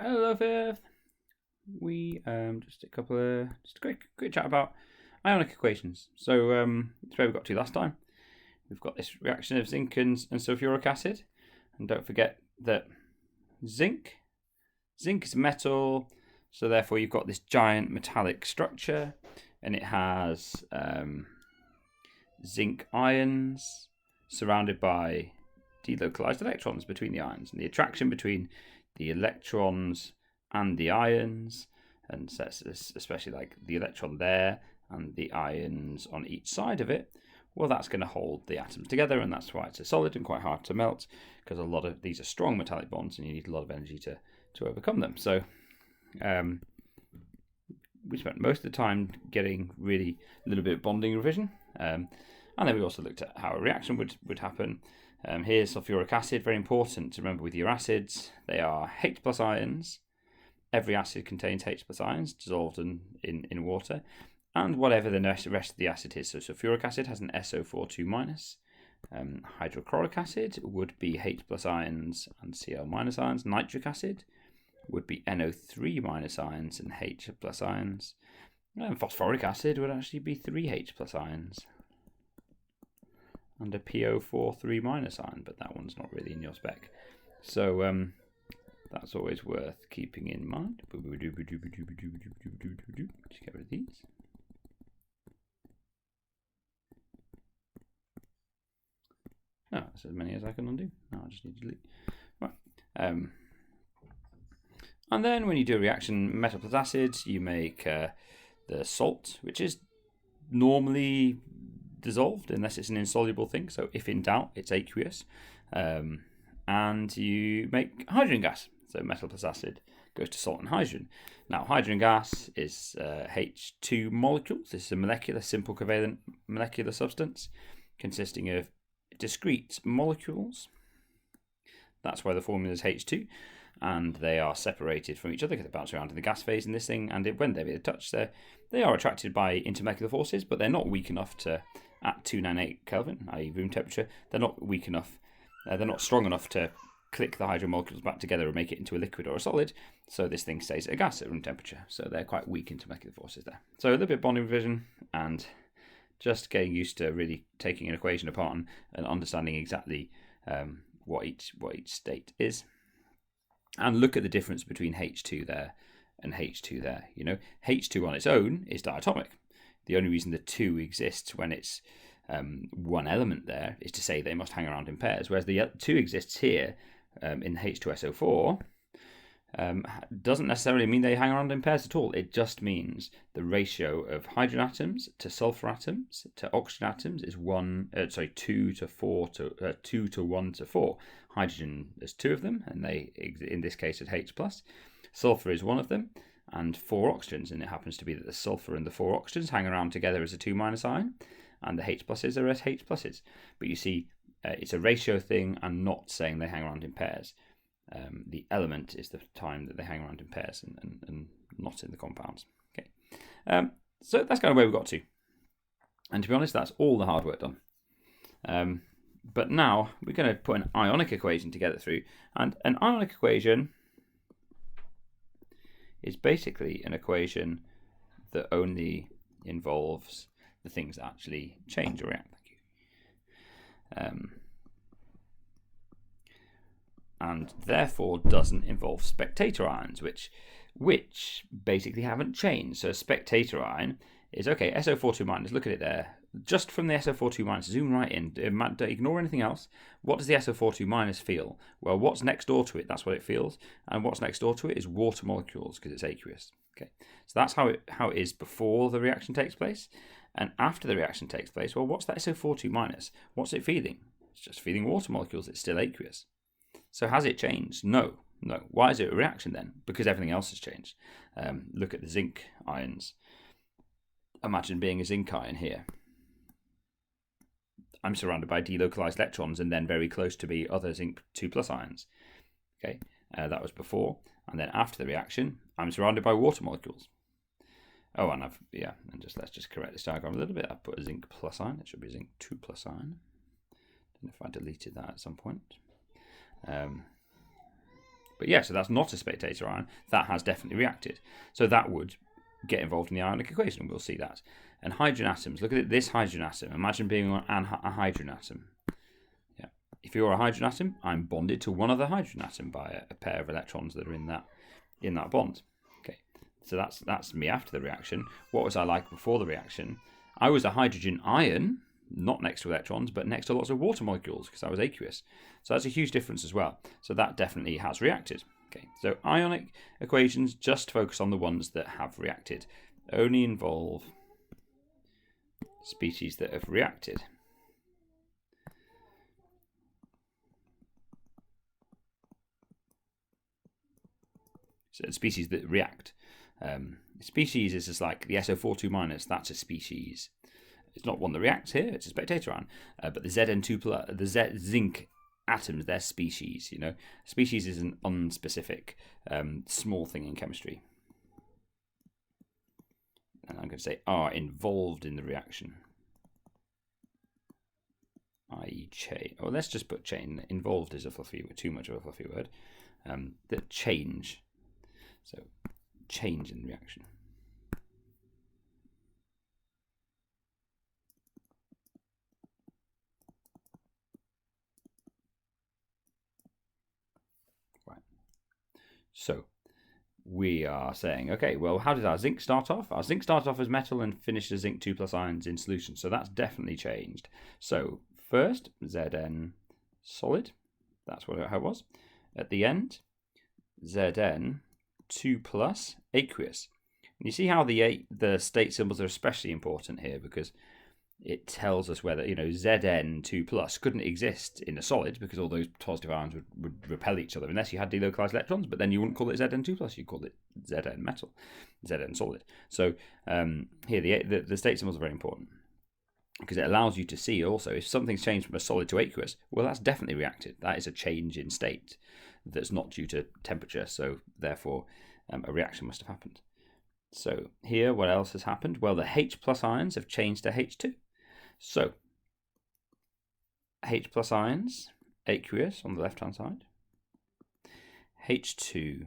Hello, Fifth. We just a quick chat about ionic equations. So that's where we got to last time. We've got this reaction of zinc and sulfuric acid, and don't forget that zinc is a metal, so therefore you've got this giant metallic structure, and it has zinc ions surrounded by delocalized electrons between the ions, and the attraction between the electrons and the ions, and especially like the electron there and the ions on each side of it, well, that's going to hold the atoms together, and that's why it's a solid and quite hard to melt, because a lot of these are strong metallic bonds and you need a lot of energy to overcome them. So we spent most of the time getting really a little bit of bonding revision, and then we also looked at how a reaction would happen. Here's sulfuric acid, very important to remember with your acids. They are H plus ions. Every acid contains H plus ions dissolved in water, and whatever the rest of the acid is. So sulfuric acid has an SO4 minus. Hydrochloric acid would be H plus ions and Cl minus ions. Nitric acid would be NO3 minus ions and H plus ions. And phosphoric acid would actually be 3H plus ions and a PO4 3 minus ion, but that one's not really in your spec. So that's always worth keeping in mind. Just get rid of these. No, that's as many as I can undo. No, I just need to delete. Right. And then when you do a reaction metal plus acid, you make the salt, which is normally dissolved unless it's an insoluble thing. So if in doubt, it's aqueous. And you make hydrogen gas. So metal plus acid goes to salt and hydrogen. Now, hydrogen gas is H2 molecules. This is a simple covalent molecular substance consisting of discrete molecules. That's why the formula is H2. And they are separated from each other because they bounce around in the gas phase in this thing. And when they're touched, they are attracted by intermolecular forces, but they're not weak enough to, at 298 Kelvin, i.e. room temperature, they're not weak enough, they're not strong enough to click the hydrogen molecules back together and make it into a liquid or a solid. So this thing stays at a gas at room temperature. So they're quite weak intermolecular forces there. So a little bit of bonding revision and just getting used to really taking an equation apart and understanding exactly what each state is. And look at the difference between H2 there and H2 there. You know, H2 on its own is diatomic. The only reason the 2 exists when it's one element there is to say they must hang around in pairs, whereas the 2 exists here in H2SO4 doesn't necessarily mean they hang around in pairs at all. It just means the ratio of hydrogen atoms to sulfur atoms to oxygen atoms is 2 to 1 to 4. Hydrogen, there's 2 of them, and they, in this case, at H+. Sulfur is 1 of them, and 4 oxygens, and it happens to be that the sulfur and the 4 oxygens hang around together as a 2 minus ion, and the H pluses are at H pluses. But you see, it's a ratio thing and not saying they hang around in pairs. The element is the time that they hang around in pairs and not in the compounds. Okay, so that's kind of where we got to. And to be honest, that's all the hard work done. But now we're going to put an ionic equation together through. And an ionic equation is basically an equation that only involves the things that actually change or react. And therefore doesn't involve spectator ions, which basically haven't changed. So a spectator ion is, okay, SO4 minus, look at it there. Just from the SO4 minus, zoom right in, don't ignore anything else. What does the SO4 minus feel? Well, what's next door to it, that's what it feels. And what's next door to it is water molecules, because it's aqueous. Okay, so that's how it is before the reaction takes place. And after the reaction takes place, well, what's that SO4 minus? What's it feeling? It's just feeling water molecules, it's still aqueous. So has it changed? No. Why is it a reaction then? Because everything else has changed. Look at the zinc ions. Imagine being a zinc ion here. I'm surrounded by delocalized electrons and then very close to be other zinc 2 plus ions. Okay, that was before. And then after the reaction, I'm surrounded by water molecules. Oh, and let's just correct this diagram a little bit. I've put a zinc plus ion. It should be a zinc 2 plus ion. Don't know if I deleted that at some point. But But yeah, so that's not a spectator ion. That has definitely reacted. So that would get involved in the ionic equation, and we'll see that. And hydrogen atoms, look at this hydrogen atom. Imagine being on a hydrogen atom. Yeah. If you're a hydrogen atom, I'm bonded to one other hydrogen atom by a pair of electrons that are in that bond. Okay, so that's me after the reaction. What was I like before the reaction? I was a hydrogen ion, not next to electrons, but next to lots of water molecules because I was aqueous. So that's a huge difference as well. So that definitely has reacted. Okay, so ionic equations just focus on the ones that have reacted. Only involve species that have reacted. So species that react. Species is just like the SO42 minus. That's a species. It's not one that reacts here. It's a spectator ion. But the Zn2 plus, the zinc atoms, they're species. You know, species is an unspecific small thing in chemistry. And I'm going to say are involved in the reaction. I.e. chain. Oh, let's just put chain. Involved is a fluffy word, too much of a fluffy word. That change. So change in reaction. Right. So we are saying, okay, well, how did our zinc start off? Our zinc started off as metal and finished as zinc 2 plus ions in solution. So that's definitely changed. So first, Zn solid. That's how it was. At the end, Zn 2 plus aqueous. And you see how the state symbols are especially important here because it tells us whether, you know, Zn 2 plus couldn't exist in a solid because all those positive ions would repel each other unless you had delocalized electrons, but then you wouldn't call it Zn 2 plus, you'd call it Zn metal, Zn solid. So here the state symbols are very important because it allows you to see also if something's changed from a solid to aqueous, well, that's definitely reacted. That is a change in state that's not due to temperature, so therefore a reaction must have happened. So here, what else has happened? Well, the H plus ions have changed to H2. So H plus ions, aqueous on the left-hand side. H2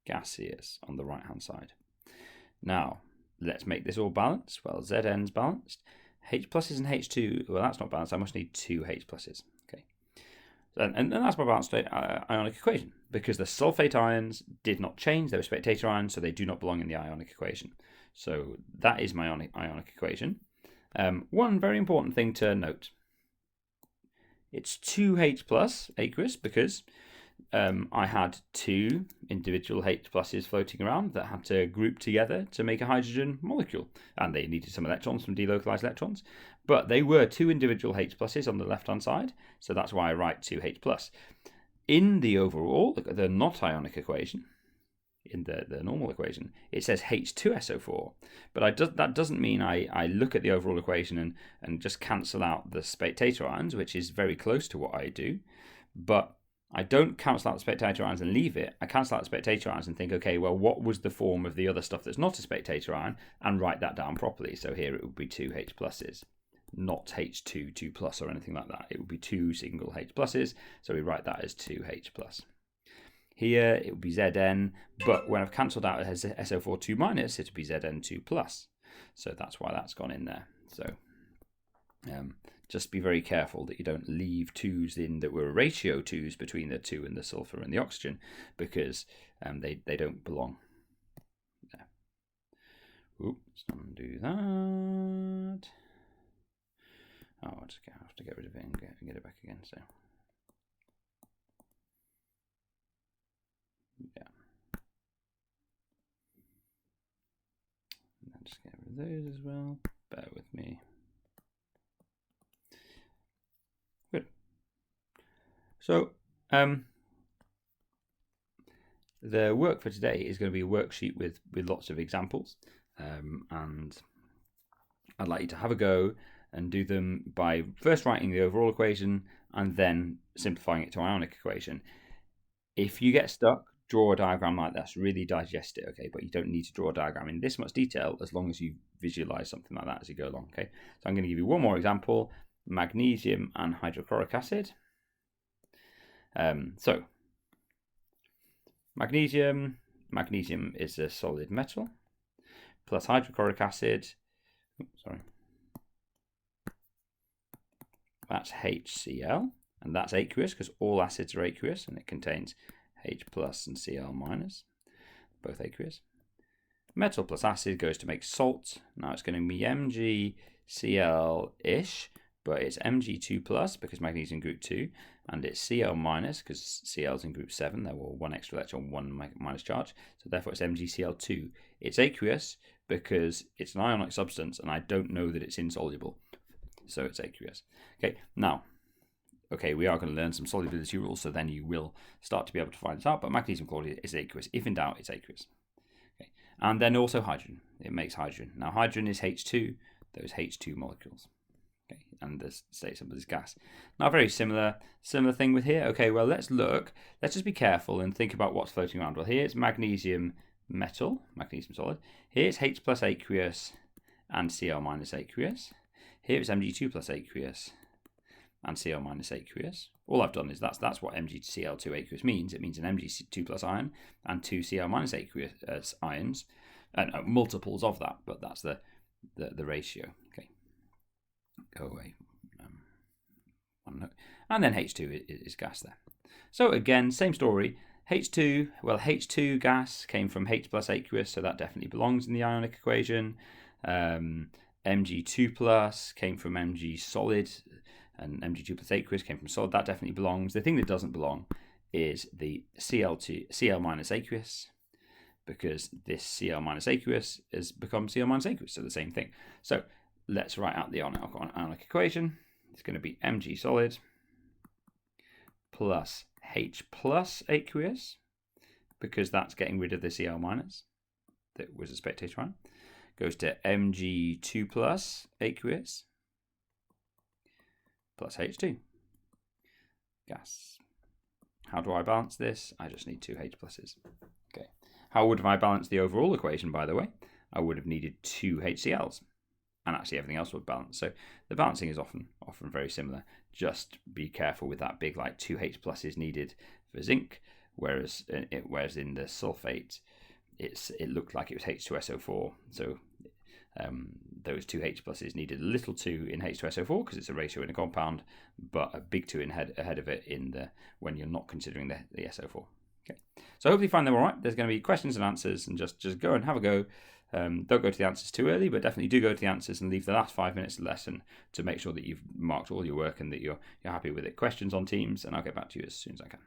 gaseous on the right-hand side. Now, let's make this all balanced. Well, Zn's balanced. H pluses and H2, well, that's not balanced. I must need two H pluses. Okay. And that's my balanced ionic equation because the sulfate ions did not change. They were spectator ions, so they do not belong in the ionic equation. So that is my ionic equation. One very important thing to note. It's 2H plus aqueous because I had two individual H pluses floating around that had to group together to make a hydrogen molecule. And they needed some electrons from delocalized electrons. But they were two individual H pluses on the left-hand side. So that's why I write 2H plus. In the overall, look at the not ionic equation, in the normal equation, it says H2SO4. But that doesn't mean I look at the overall equation and just cancel out the spectator ions, which is very close to what I do. But I don't cancel out the spectator ions and leave it. I cancel out the spectator ions and think, okay, well, what was the form of the other stuff that's not a spectator ion, and write that down properly. So here it would be two H pluses, not H2, 2 plus or anything like that. It would be two single H pluses. So we write that as 2H plus. Here it would be Zn, but when I've cancelled out as SO42 minus, it would be Zn2 plus. So that's why that's gone in there. So just be very careful that you don't leave twos in that were ratio twos between the 2 and the sulfur and the oxygen because they don't belong there. Oops, undo that. Oh, I just have to get rid of it and get it back again. So yeah. And then just get rid of those as well. Bear with me. Good. So the work for today is going to be a worksheet with lots of examples, and I'd like you to have a go and do them by first writing the overall equation and then simplifying it to ionic equation. If you get stuck, draw a diagram like this, really digest it, okay? But you don't need to draw a diagram in this much detail as long as you visualize something like that as you go along, okay? So I'm going to give you one more example, magnesium and hydrochloric acid. So Magnesium. Magnesium is a solid metal. Plus hydrochloric acid. Sorry. That's HCl. And that's aqueous because all acids are aqueous and it contains H plus and Cl minus. Both aqueous. Metal plus acid goes to make salt. Now it's going to be MgCl-ish, but it's Mg2 plus because magnesium group 2, and it's Cl minus because Cl is in group 7. There were one extra electron, one minus charge, so therefore it's MgCl2. It's aqueous because it's an ionic substance, and I don't know that it's insoluble, so it's aqueous. Okay, now, we are going to learn some solubility rules, so then you will start to be able to find this out. But magnesium chloride is aqueous. If in doubt, it's aqueous. And then also hydrogen. It makes hydrogen. Now hydrogen is H2, those H2 molecules. Okay, and this states of this gas. Now very similar thing with here. Okay, well let's look. Let's just be careful and think about what's floating around. Well, here it's magnesium metal, magnesium solid. Here it's H plus aqueous and Cl minus aqueous. Here it's Mg2 plus aqueous and Cl minus aqueous. All I've done is that's what MgCl2 aqueous means. It means an Mg2 plus ion and two Cl minus aqueous ions, and multiples of that, but that's the ratio. Okay, go away. One note. And then H2 is gas there. So again, same story. H2, well, H2 gas came from H plus aqueous, so that definitely belongs in the ionic equation. Mg2 plus came from Mg solid, and Mg2 plus aqueous came from solid. That definitely belongs. The thing that doesn't belong is the Cl minus aqueous, because this Cl minus aqueous has become Cl minus aqueous, so the same thing. So let's write out the ionic equation. It's going to be Mg solid plus H plus aqueous, because that's getting rid of the Cl minus that was a spectator ion, goes to Mg2 plus aqueous plus H2 gas. How do I balance this? I just need two H pluses. Okay. How would I balance the overall equation, by the way? I would have needed two HCl's, and actually everything else would balance. So the balancing is often very similar. Just be careful with that big, like, two H pluses needed for zinc, whereas in the sulfate, it looked like it was H2SO4. So those two H pluses needed a little 2 in H2SO4 because it's a ratio in a compound, but a big 2 ahead of it when you're not considering the SO4. Okay, so hopefully you find them all right. There's going to be questions and answers, and just go and have a go. Don't go to the answers too early, but definitely do go to the answers and leave the last 5 minutes of the lesson to make sure that you've marked all your work and that you're happy with it. Questions on Teams, and I'll get back to you as soon as I can.